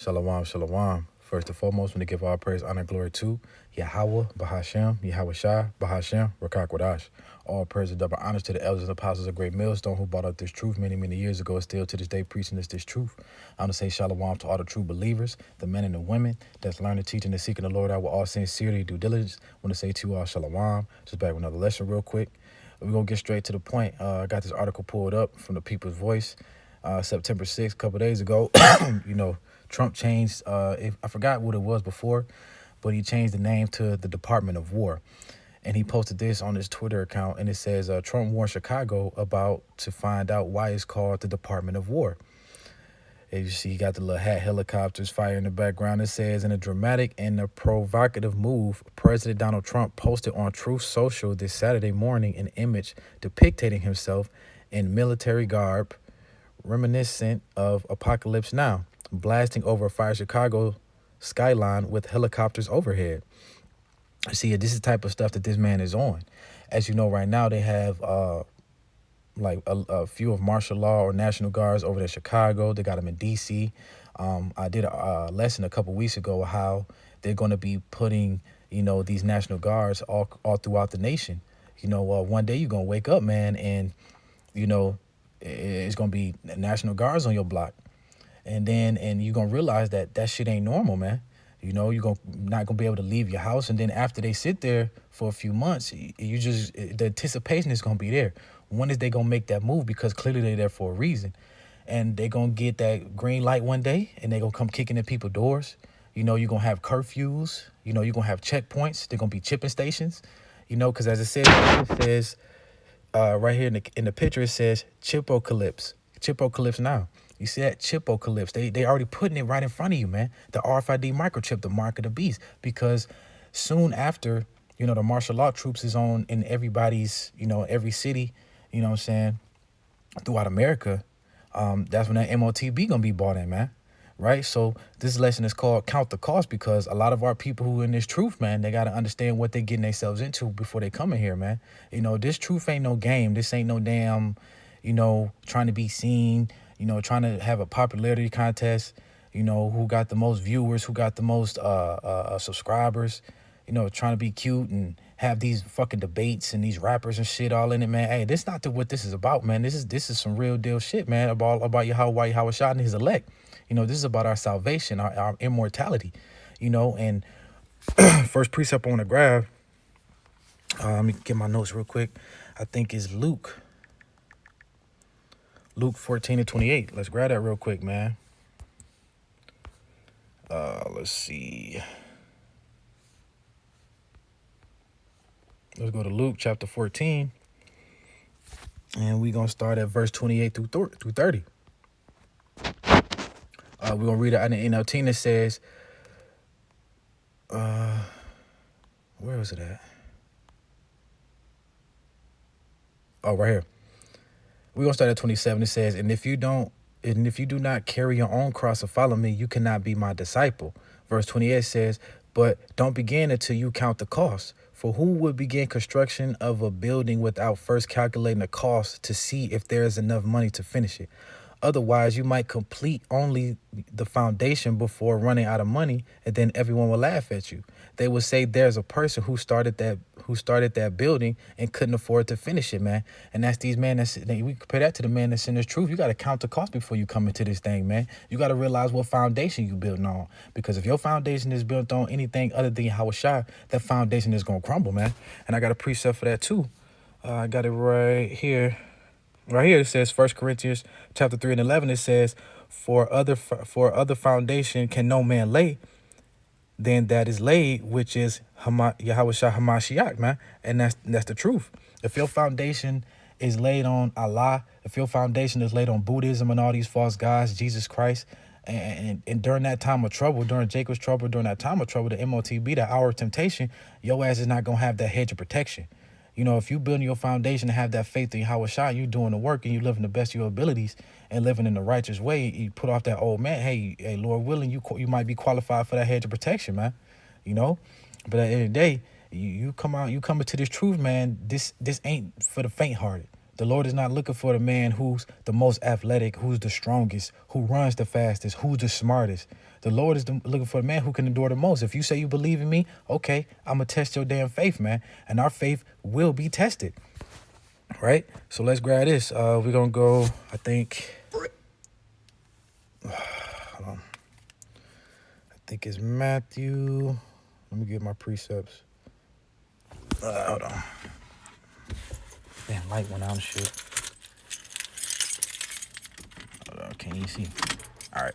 Shalom, shalom. First and foremost, we want to give all praise, honor, and glory to Yahweh, Bahashem, Yahweh Shai, Bahashem, Rakak Wadash. All praise and double honors to the elders and apostles of Great Millstone who brought out this truth many, many years ago and still to this day preaching this truth. I want to say shalom to all the true believers, the men and the women that's learning, teaching, and seeking the Lord out with all sincerity, due diligence. I want to say to you all shalom. Just back with another lesson real quick. We're going to get straight to the point. I got this article pulled up from the People's Voice, September 6th, a couple days ago. Trump changed, I forgot what it was before, but he changed the name to the Department of War. And he posted this on his Twitter account, and it says, Trump warned Chicago about to find out why it's called the Department of War. And you see, he got the little hat helicopters fire in the background. It says, in a dramatic and a provocative move, President Donald Trump posted on Truth Social this Saturday morning an image depicting himself in military garb, reminiscent of Apocalypse Now, blasting over a fire Chicago skyline with helicopters overhead. See, this is the type of stuff that this man is on. As you know, right now they have like a few of martial law or National Guards over there in Chicago. They got them in D.C. I did a lesson a couple weeks ago how they're going to be putting, these National Guards all throughout the nation. One day you're going to wake up, man, and, it's going to be National Guards on your block. And you're going to realize that shit ain't normal, man. You're not going to be able to leave your house. And then after they sit there for a few months, the anticipation is going to be there. When is they going to make that move? Because clearly they're there for a reason. And they're going to get that green light one day, and they're going to come kicking at people's doors. You're going to have curfews. You're going to have checkpoints. They're going to be chipping stations. Because as it says right here in the picture, it says Chipocalypse. Chipocalypse now. You see that Chipocalypse? They already putting it right in front of you, man. The RFID microchip, the mark of the beast. Because soon after, the martial law troops is on in everybody's, every city, throughout America. That's when that MOTB gonna be bought in, man. Right? So this lesson is called Count the Cost, because a lot of our people who in this truth, man, they got to understand what they're getting themselves into before they come in here, man. This truth ain't no game. This ain't no damn, trying to be seen, trying to have a popularity contest, who got the most viewers, who got the most subscribers, trying to be cute and have these fucking debates and these rappers and shit all in it, man. Hey, this not what this is about, man. This is some real deal shit, man, about Yahweh Shai and his elect. This is about our salvation, our immortality, and first precept I want to grab, let me get my notes real quick. I think is Luke 14:28. Let's grab that real quick, man. Let's see. Let's go to Luke chapter 14. And we're going to start at verse 28 through 30. We're going to read it in the NLT. It says, where was it at? Oh, right here. We're going to start at 27. It says, and if you do not carry your own cross or follow me, you cannot be my disciple. Verse 28 says, but don't begin until you count the cost. For who would begin construction of a building without first calculating the cost to see if there is enough money to finish it? Otherwise, you might complete only the foundation before running out of money, and then everyone will laugh at you. They will say there's a person who started that building and couldn't afford to finish it, man. And that's these men we compare that to the man that's in this truth. You got to count the cost before you come into this thing, man. You got to realize what foundation you building on. Because if your foundation is built on anything other than Yahweh Shai, that foundation is going to crumble, man. And I got a precept for that too. I got it right here. Right here it says 1 Corinthians chapter 3 and 11. It says, for other foundation can no man lay than that is laid, which is Yahweh Shai HaMashiach, man. And that's the truth. If your foundation is laid on Allah, if your foundation is laid on Buddhism and all these false gods, Jesus Christ, and during that time of trouble, during Jacob's trouble, during that time of trouble, the MOTB, the hour of temptation, your ass is not going to have that hedge of protection. If you building your foundation to have that faith in Yahweh Shai, you doing the work and you living the best of your abilities and living in the righteous way, you put off that old man. Hey, Lord willing, you might be qualified for that hedge of protection, man. But at the end of the day, you come into this truth, man. This ain't for the faint-hearted. The Lord is not looking for the man who's the most athletic, who's the strongest, who runs the fastest, who's the smartest. The Lord is looking for the man who can endure the most. If you say you believe in me, okay, I'm going to test your damn faith, man. And our faith will be tested, right? So let's grab this. We're going to go, I think, it's Matthew. Let me get my precepts. Hold on. Damn, light went out and shit. Hold on, can't even see. All right.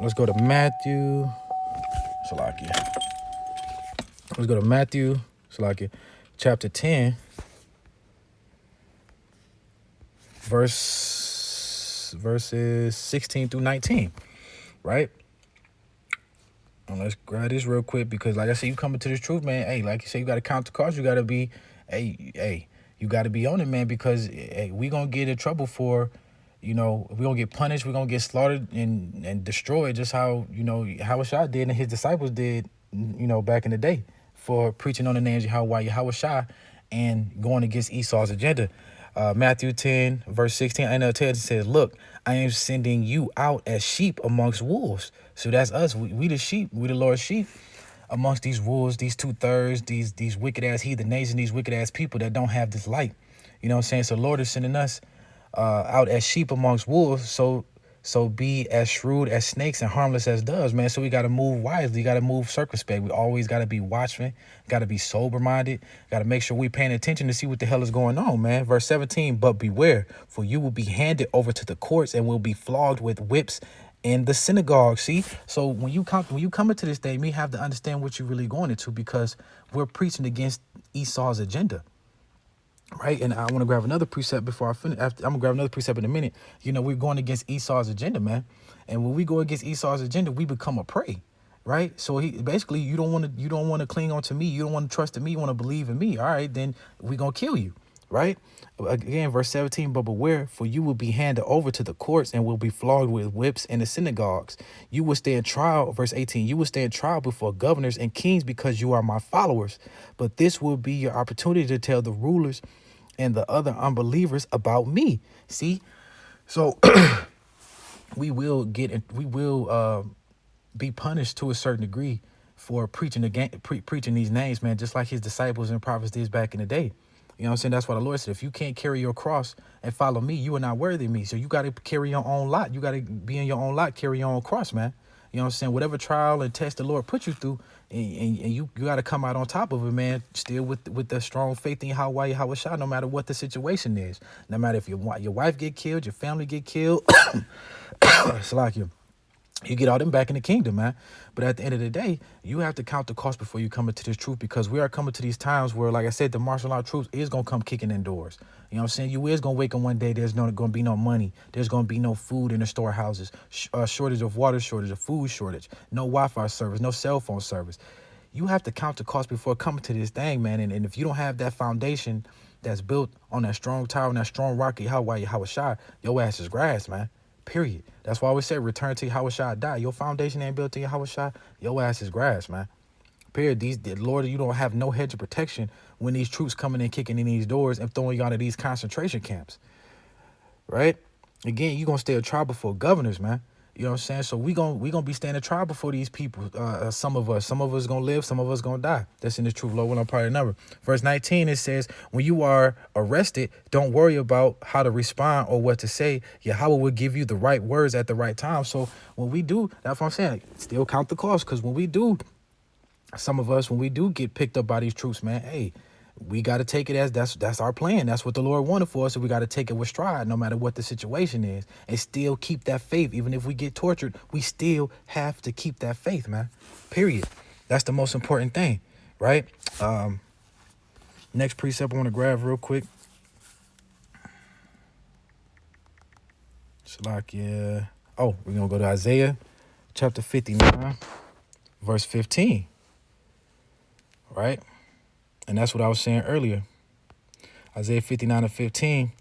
Let's go to Matthew. Salakia. Let's go to Matthew. Salakia. Chapter 10. Verses 16 through 19. Right? And let's grab this real quick because, like I said, you coming to this truth, man. Hey, like you say, you got to count the cost. You got to be, you got to be on it, man, because we going to get in trouble for, we're going to get punished. We're going to get slaughtered and destroyed just how, Yahushua did and his disciples did, back in the day for preaching on the name of Yahushua and going against Esau's agenda. Matthew 10, verse 16, NLT says, look, I am sending you out as sheep amongst wolves. So that's us. We the sheep. We the Lord's sheep amongst these wolves, these 2/3, these wicked-ass heathen nations, these wicked-ass people that don't have this light. You know what I'm saying? So Lord is sending us out as sheep amongst wolves. So be as shrewd as snakes and harmless as doves, man. So we got to move wisely. You got to move circumspect. We always got to be watchful. Got to be sober-minded. Got to make sure we paying attention to see what the hell is going on, man. Verse 17, but beware, for you will be handed over to the courts and will be flogged with whips in the synagogue. See? So when you come into this day, you have to understand what you're really going into because we're preaching against Esau's agenda. Right, and I want to grab another precept before I finish. I'm gonna grab another precept in a minute. We're going against Esau's agenda, man. And when we go against Esau's agenda, we become a prey, right? So he basically, you don't want to cling on to me. You don't want to trust in me. You want to believe in me. All right, then we gonna kill you, right? Again, verse 17. But beware, for you will be handed over to the courts and will be flogged with whips in the synagogues. You will stand trial. Verse 18. You will stand trial before governors and kings because you are my followers. But this will be your opportunity to tell the rulers and the other unbelievers about me. See, so we will be punished to a certain degree for preaching these names, man, just like his disciples and prophets did back in the day. You know what I'm saying? That's why the Lord said, if you can't carry your cross and follow me, you are not worthy of me. So you got to carry your own lot. You got to be in your own lot, carry your own cross, man. You know what I'm saying? Whatever trial and test the Lord put you through, and you got to come out on top of it, man, still with the strong faith in Yahushua, no matter what the situation is. No matter if your wife get killed, your family get killed, Salakia, you get all them back in the kingdom, man. But at the end of the day, you have to count the cost before you come into this truth because we are coming to these times where, like I said, the martial law troops is going to come kicking in doors. You know what I'm saying? You is going to wake up one day, there's going to be no money. There's going to be no food in the storehouses, shortage of water, shortage of food, shortage, no Wi-Fi service, no cell phone service. You have to count the cost before coming to this thing, man. And if you don't have that foundation that's built on that strong tower and that strong rock, Yahushua, your ass is grass, man. Period. That's why we say return to Yahushua, die. Your foundation ain't built to Yahushua, your ass is grass, man. Period. Lord, you don't have no hedge of protection when these troops coming in, kicking in these doors and throwing you out of these concentration camps. Right? Again, you're going to stay a trial before governors, man. You know what I'm saying? So we gonna be standing trial before these people. Some of us gonna live, some of us gonna die. That's in the truth, Lord. When I'm part of the number. Verse 19, it says, when you are arrested, don't worry about how to respond or what to say. Yahweh will give you the right words at the right time. So when we do, that's what I'm saying. Still count the cost, because when we do, some of us, when we do get picked up by these troops, man, hey, we got to take it as that's our plan. That's what the Lord wanted for us. So we got to take it with stride, no matter what the situation is, and still keep that faith. Even if we get tortured, we still have to keep that faith, man. Period. That's the most important thing, right? Next precept I want to grab real quick. Salakia. Oh, we're going to go to Isaiah chapter 59, verse 15, right? And that's what I was saying earlier. Isaiah 59 and 15.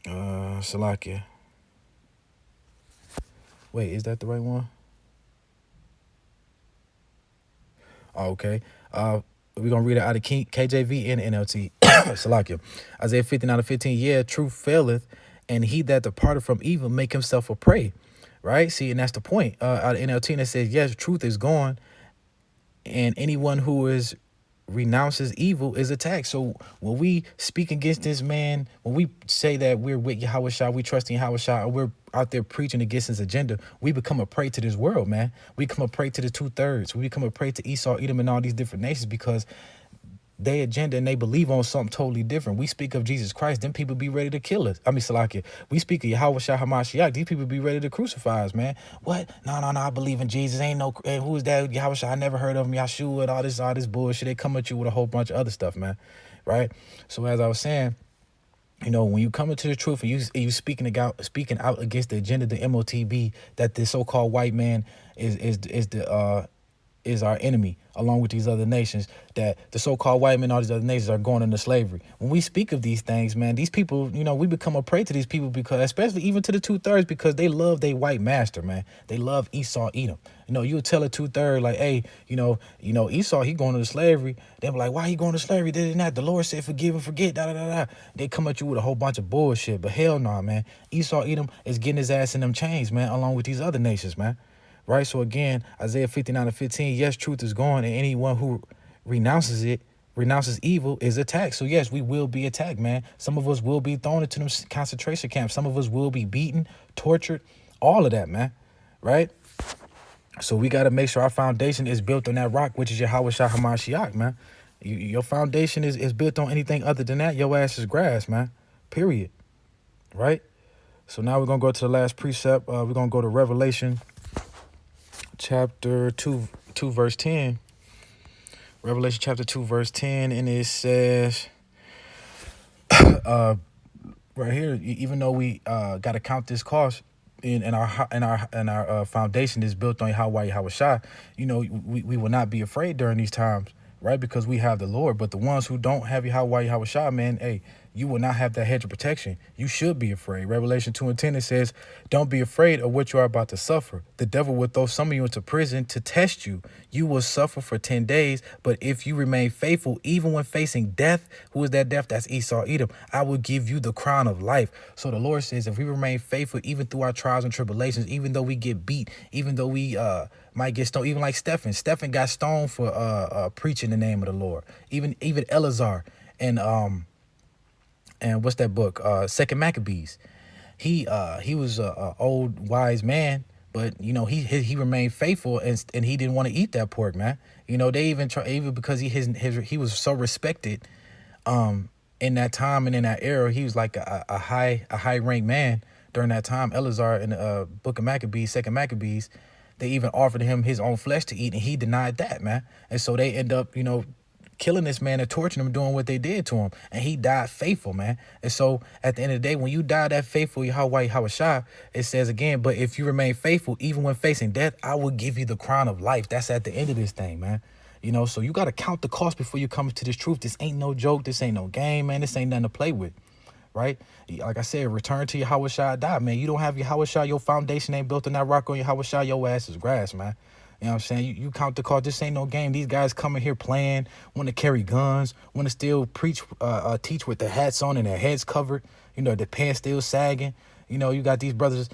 Salakia. Wait, is that the right one? Oh, okay. We're going to read it out of KJV and NLT. Salakia. Isaiah 59 and 15. Yeah, truth faileth, and he that departed from evil make himself a prey. right? See, and that's the point. Out of NLT, and it says, yes, truth is gone, and anyone who is renounces evil is attacked. So when we speak against this man, when we say that we're with Yahweh Shah, we trust in Yahweh Shah, or we're out there preaching against his agenda, we become a prey to this world, man. We become a prey to the 2/3. We become a prey to Esau, Edom, and all these different nations because they agenda and they believe on something totally different. We speak of Jesus Christ, then people be ready to kill us. I mean, Salakia. We speak of Yahweh Shah HaMashiach, these people be ready to crucify us, man. What? No, I believe in Jesus. Ain't no, who is that? Yahweh Shah, I never heard of him. Yahshua and all this bullshit. They come at you with a whole bunch of other stuff, man. Right? So as I was saying, you know, when you come into the truth and you speaking out against the agenda, the MOTB, that the so-called white man is our enemy, along with these other nations, that the so-called white men, all these other nations are going into slavery. When we speak of these things, man, these people, you know, we become a prey to these people because, especially even to the 2/3, because they love their white master, man. They love Esau, Edom. You know, you would tell a 2/3 like, hey, you know, Esau, he going into slavery. They be like, why he going to slavery? This and that. The Lord said, forgive and forget. Da da da da. They come at you with a whole bunch of bullshit. But hell no, man. Esau, Edom is getting his ass in them chains, man, along with these other nations, man. Right? So again, Isaiah 59:15, yes, truth is gone, and anyone who renounces evil is attacked. So yes, we will be attacked, man. Some of us will be thrown into them concentration camps. Some of us will be beaten, tortured, all of that, man. Right? So we got to make sure our foundation is built on that rock, which is Yahweh Shah HaMashiach, man. Your foundation is built on anything other than that, your ass is grass, man. Period. Right? So now we're going to go to the last precept. We're going to go to Revelation chapter 2, verse 10. Revelation chapter 2, verse 10, and it says, right here, even though we got to count this cost, and our foundation is built on Yahweh Shah, you know, we will not be afraid during these times, right? Because we have the Lord. But the ones who don't have Yahweh Shah, man, hey, you will not have that hedge of protection. You should be afraid. Revelation 2:10, it says, don't be afraid of what you are about to suffer. The devil will throw some of you into prison to test you. You will suffer for 10 days. But if you remain faithful, even when facing death, who is that death? That's Esau, Edom. I will give you the crown of life. So the Lord says, if we remain faithful, even through our trials and tribulations, even though we get beat, even though we might get stoned, even like Stephen. Stephen got stoned for preaching the name of the Lord. Even Eleazar and what's that book? Second Maccabees. He was a old wise man, but you know he remained faithful and he didn't want to eat that pork, man. You know they even because he was so respected, in that time and in that era, he was like a high ranked man during that time. Eleazar in the book of Maccabees, Second Maccabees, they even offered him his own flesh to eat, and he denied that, man. And so they end up, you know, killing this man and torturing him, doing what they did to him. And he died faithful, man. And so at the end of the day, when you die that faithful, Yahweh Shah, it says again, but if you remain faithful, even when facing death, I will give you the crown of life. That's at the end of this thing, man. You know, so you got to count the cost before you come to this truth. This ain't no joke. This ain't no game, man. This ain't nothing to play with, right? Like I said, return to Yahweh Shah, die, man. You don't have Yahweh Shah, your foundation ain't built on that rock on Yahweh Shah, your ass is grass, man. You know what I'm saying? You count the cost. This ain't no game. These guys coming here playing, want to carry guns, want to still teach with their hats on and their heads covered. You know, their pants still sagging. You know, you got these brothers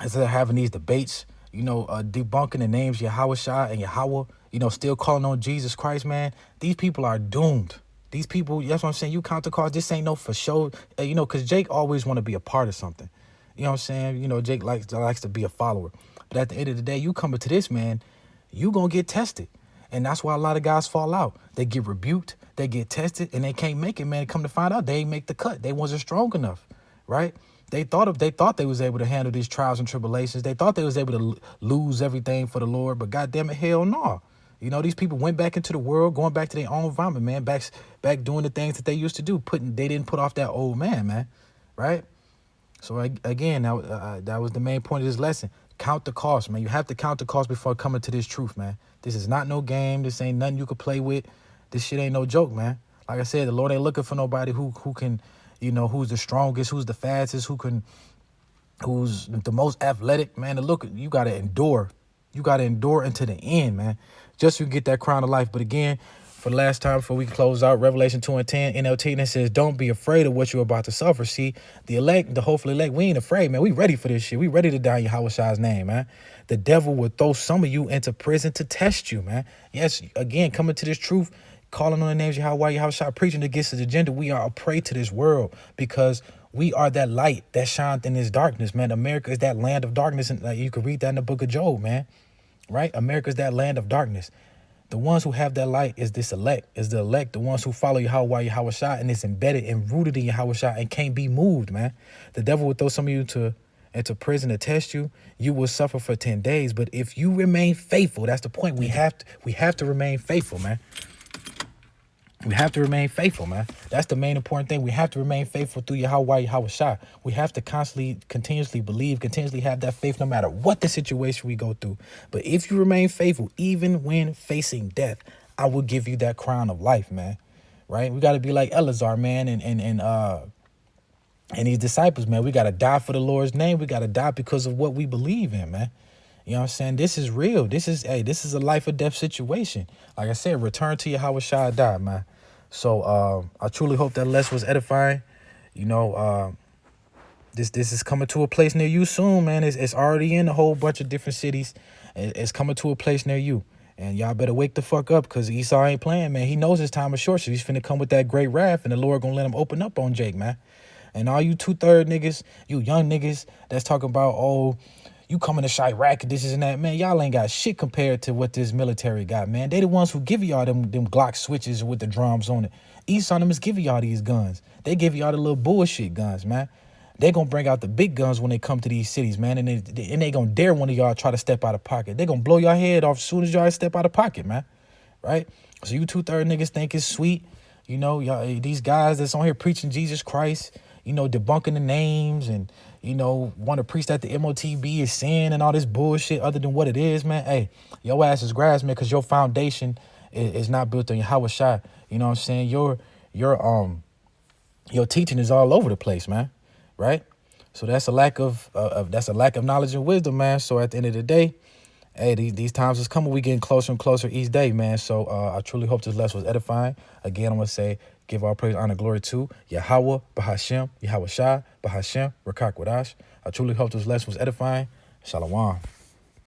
instead of having these debates, you know, debunking the names Yahweh Shah and Yahweh, you know, still calling on Jesus Christ, man. These people are doomed. These people, that's what I'm saying. You count the cost. This ain't no for show, you know, because Jake always want to be a part of something. You know what I'm saying? You know, Jake likes to be a follower. But at the end of the day, you coming to this, man, you going to get tested. And that's why a lot of guys fall out. They get rebuked, they get tested, and they can't make it, man. Come to find out, they ain't make the cut. They wasn't strong enough, right? They thought they was able to handle these trials and tribulations. They thought they was able to lose everything for the Lord, but goddamn it, hell no. You know, these people went back into the world, going back to their own vomit, man. Back doing the things that they used to do. They didn't put off that old man, right? So again, that was the main point of this lesson. Count the cost, man. You have to count the cost before coming to this truth, man. This is not no game. This ain't nothing you could play with. This shit ain't no joke, man. Like I said, the Lord ain't looking for nobody who can, you know, who's the strongest, who's the fastest, who's the most athletic, man. You gotta endure. You gotta endure until the end, man. Just to get that crown of life. But again, for the last time before we close out, Revelation 2:10, NLT, and it says, don't be afraid of what you're about to suffer. See, the elect, the hopeful elect, we ain't afraid, man. We ready for this shit. We ready to die in Yahweh Shai's name, man. The devil will throw some of you into prison to test you, man. Yes, again, coming to this truth, calling on the names of Yahweh Shai, preaching against his agenda. We are a prey to this world because we are that light that shines in this darkness, man. America is that land of darkness, and you can read that in the book of Job, man. Right? America is that land of darkness. The ones who have that light is this elect, is the elect, the ones who follow Yahweh Shai, and it's embedded and rooted in Yahweh Shai and can't be moved, man. The devil will throw some of you into prison to test you. You will suffer for 10 days. But if you remain faithful, that's the point. We have to remain faithful, man. We have to remain faithful, man. That's the main important thing. We have to remain faithful through Yahweh Shai. We have to continuously believe, continuously have that faith no matter what the situation we go through. But if you remain faithful, even when facing death, I will give you that crown of life, man. Right? We got to be like Eleazar, man, and these disciples, man. We got to die for the Lord's name. We got to die because of what we believe in, man. You know what I'm saying? This is real. This is a life or death situation. Like I said, return to Yahweh Shai, die, man. So I truly hope that lesson was edifying. You know, this is coming to a place near you soon, man. It's already in a whole bunch of different cities. It's coming to a place near you. And y'all better wake the fuck up, because Esau ain't playing, man. He knows his time is short, so he's finna come with that great wrath, and the Lord gonna let him open up on Jake, man. And all you 2/3 niggas, you young niggas that's talking about, oh, you coming to Chirac, this is and that, man. Y'all ain't got shit compared to what this military got, man. They the ones who give y'all them Glock switches with the drums on it. Esau them is giving y'all these guns. They give y'all the little bullshit guns, man. They gonna bring out the big guns when they come to these cities, man. And they gonna dare one of y'all try to step out of pocket. They gonna blow your head off as soon as y'all step out of pocket, man. Right? So you 2/3 niggas think it's sweet. You know, y'all, these guys that's on here preaching Jesus Christ, you know, debunking the names and, you know, want to preach that the MOTB is sin and all this bullshit other than what it is, man. Hey, your ass is grass, man, because your foundation is not built on Yahweh Shai. You know what I'm saying? Your teaching is all over the place, man. Right? So that's a lack of knowledge and wisdom, man. So at the end of the day, hey, these times is coming. We getting closer and closer each day, man. So I truly hope this lesson was edifying. Again, I'm going to say, give all praise, honor, glory to Yahweh, Bahashem, Yahweh Shai, Bahashem, Rakak Wadash. I truly hope this lesson was edifying. Shalom.